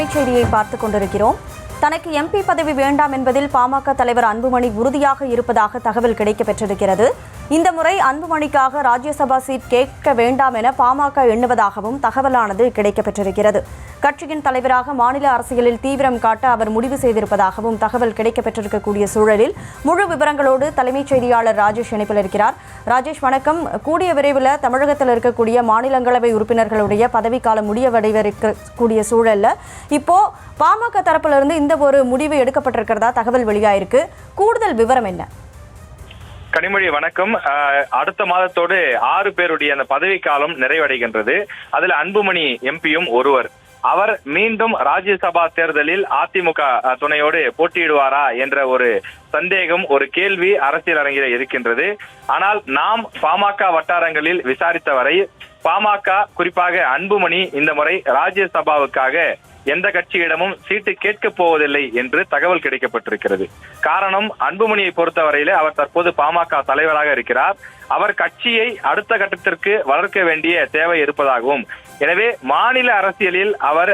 தலைமைச் செய்தியை பார்த்துக் கொண்டிருக்கிறோம். தனக்கு எம்பி பதவி வேண்டாம் என்பதில் பாமக தலைவர் அன்புமணி உறுதியாக இருப்பதாக தகவல் கிடைக்கப்பெற்றிருக்கிறது. இந்த முறை அன்புமணிக்காக ராஜ்யசபா சீட் கேட்க வேண்டாம் என பாமக எண்ணுவதாகவும் தகவலானது கிடைக்கப்பெற்றிருக்கிறது. கட்சியின் தலைவராக மாநில அரசியலில் தீவிரம் காட்ட அவர் முடிவு செய்திருப்பதாகவும் தகவல் கிடைக்கப்பெற்றிருக்கக்கூடிய சூழலில் முழு விவரங்களோடு தலைமைச் செய்தியாளர் ராஜேஷ் இணைப்பில் இருக்கிறார். ராஜேஷ், வணக்கம். கூடிய விரைவில் தமிழகத்தில் இருக்கக்கூடிய மாநிலங்களவை உறுப்பினர்களுடைய பதவிக்காலம் முடிவடைவதற்கக்கூடிய சூழல்ல இப்போ பாமக தரப்பிலிருந்து இந்த ஒரு முடிவு எடுக்கப்பட்டிருக்கிறதா தகவல் வெளியாயிருக்கு. கூடுதல் விவரம் என்ன? கனிமொழி, வணக்கம். அடுத்த மாதத்தோடு 6 பேருடைய அந்த பதவிக்காலம் நிறைவடைகின்றது. அதுல அன்புமணி எம்பியும் ஒருவர். அவர் மீண்டும் ராஜ்யசபா தேர்தலில் அதிமுக துணையோடு போட்டியிடுவாரா என்ற ஒரு சந்தேகம், ஒரு கேள்வி அரசியல் அரங்கில் இருக்கின்றது. ஆனால் நாம் பாமக வட்டாரங்களில் விசாரித்தவரை பாமக, குறிப்பாக அன்புமணி இந்த முறை ராஜ்யசபாவுக்காக எந்த கட்சியிடமும் சீட்டு கேட்கப் போவதில்லை என்று தகவல் கிடைக்கப்பட்டிருக்கிறது. காரணம், அன்புமணியை பொறுத்தவரையிலே அவர் தற்போது பாமக தலைவராக இருக்கிறார். அவர் கட்சியை அடுத்த கட்டத்திற்கு வளர்க்க வேண்டிய தேவை இருப்பதாகவும், எனவே மாநில அரசியலில் அவர்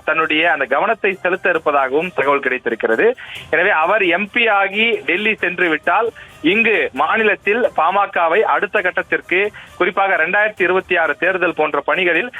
தன்னுடைய அந்த கவனத்தை செலுத்த இருப்பதாகவும் தகவல் கிடைத்திருக்கிறது. எனவே அவர் எம்பி ஆகி டெல்லி சென்று விட்டால் இங்கு மாநிலத்தில் பாமகவை அடுத்த கட்டத்திற்கு, குறிப்பாக 2026 தேர்தல் போன்ற பணிகளில்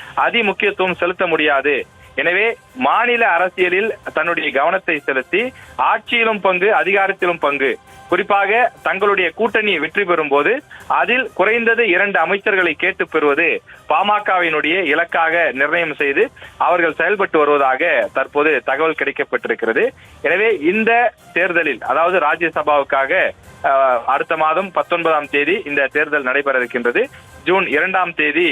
முக்கியத்துவம் செலுத்த முடியாது. எனவே மாநில அரசியலில் தன்னுடைய கவனத்தை செலுத்தி ஆட்சியிலும் பங்கு, அதிகாரத்திலும் பங்கு, குறிப்பாக தங்களுடைய கூட்டணி வெற்றி பெறும் போது அதில் குறைந்தது 2 அமைச்சர்களை கேட்டு பெறுவது பாமகவினுடைய இலக்காக நிர்ணயம் செய்து அவர்கள் செயல்பட்டு வருவதாக தற்போது தகவல் கிடைக்கப்பட்டிருக்கிறது. எனவே இந்த தேர்தலில், அதாவது ராஜ்யசபாவுக்காக அடுத்த மாதம் 19ஆம் தேதி இந்த தேர்தல் நடைபெற இருக்கின்றது. ஜூன் 2ஆம் தேதி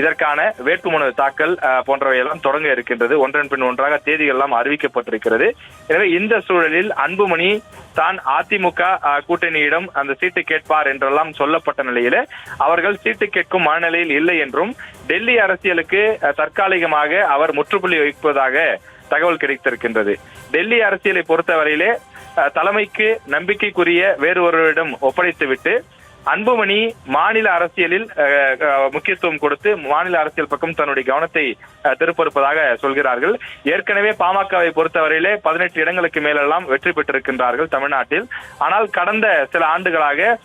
இதற்கான வேட்புமனு தாக்கல் போன்றவையெல்லாம் தொடங்க இருக்கின்றது. ஒன்றன் பின் ஒன்றாக தேதிகள் எல்லாம் அறிவிக்கப்பட்டிருக்கிறது. எனவே இந்த சூழலில் அன்புமணி தான் அதிமுக கூட்டணியிடம் அந்த சீட்டு கேட்பார் என்றெல்லாம் சொல்லப்பட்ட நிலையில அவர்கள் சீட்டு கேட்கும் மனநிலையில் இல்லை என்றும், டெல்லி அரசியலுக்கு தற்காலிகமாக அவர் முற்றுப்புள்ளி வைப்பதாக தகவல் கிடைத்திருக்கின்றது. டெல்லி அரசியலை பொறுத்தவரையிலே தலைமைக்கு நம்பிக்கைக்குரிய வேறு ஒருவரிடம் ஒப்படைத்துவிட்டு அன்புமணி மாநில அரசியலில் முக்கியத்துவம் கொடுத்து மாநில அரசியல் பக்கம் தன்னுடைய கவனத்தை திருப்பிருப்பதாக சொல்கிறார்கள். ஏற்கனவே பாமகவை பொறுத்தவரையிலே 18 இடங்களுக்கு மேலெல்லாம் வெற்றி பெற்றிருக்கின்றார்கள் தமிழ்நாட்டில். ஆனால் கடந்த சில ஆண்டுகளாக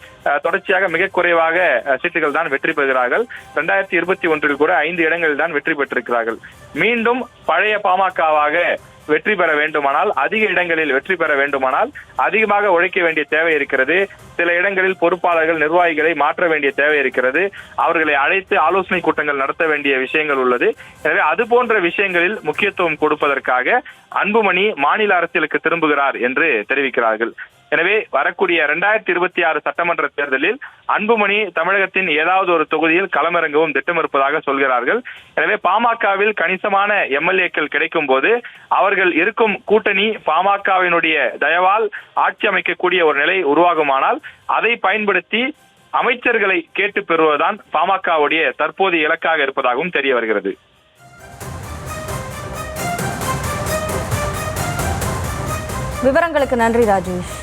தொடர்ச்சியாக மிக குறைவாக சீட்டுகள் தான் வெற்றி பெறுகிறார்கள். 2021 கூட 5 இடங்களில் தான் வெற்றி பெற்றிருக்கிறார்கள். மீண்டும் பழைய பாமகவாக வெற்றி பெற வேண்டுமானால், அதிக இடங்களில் வெற்றி பெற வேண்டுமானால் அதிகமாக உழைக்க வேண்டிய தேவை இருக்கிறது. சில இடங்களில் பொறுப்பாளர்கள், நிர்வாகிகளை மாற்ற வேண்டிய தேவை இருக்கிறது. அவர்களை அழைத்து ஆலோசனை கூட்டங்கள் நடத்த வேண்டிய விஷயங்கள் உள்ளது. எனவே அது போன்ற விஷயங்களில் முக்கியத்துவம் கொடுப்பதற்காக அன்புமணி மாநில அரசியலுக்கு திரும்புகிறார் என்று தெரிவிக்கிறார்கள். எனவே வரக்கூடிய 2026 சட்டமன்ற தேர்தலில் அன்புமணி தமிழகத்தின் ஏதாவது ஒரு தொகுதியில் களமிறங்கவும் திட்டமிருப்பதாக சொல்கிறார்கள். எனவே பாமகவில் கணிசமான எம்எல்ஏக்கள் கிடைக்கும் போது அவர்கள் இருக்கும் கூட்டணி பாமகவினுடைய தயவால் ஆட்சி அமைக்கக்கூடிய ஒரு நிலை உருவாகுமானால் அதை பயன்படுத்தி அமைச்சர்களை கேட்டு பெறுவதுதான் பாமகவுடைய தற்போதைய இலக்காக இருப்பதாகவும் தெரிய வருகிறது. விவரங்களுக்கு நன்றி ராஜேஷ்.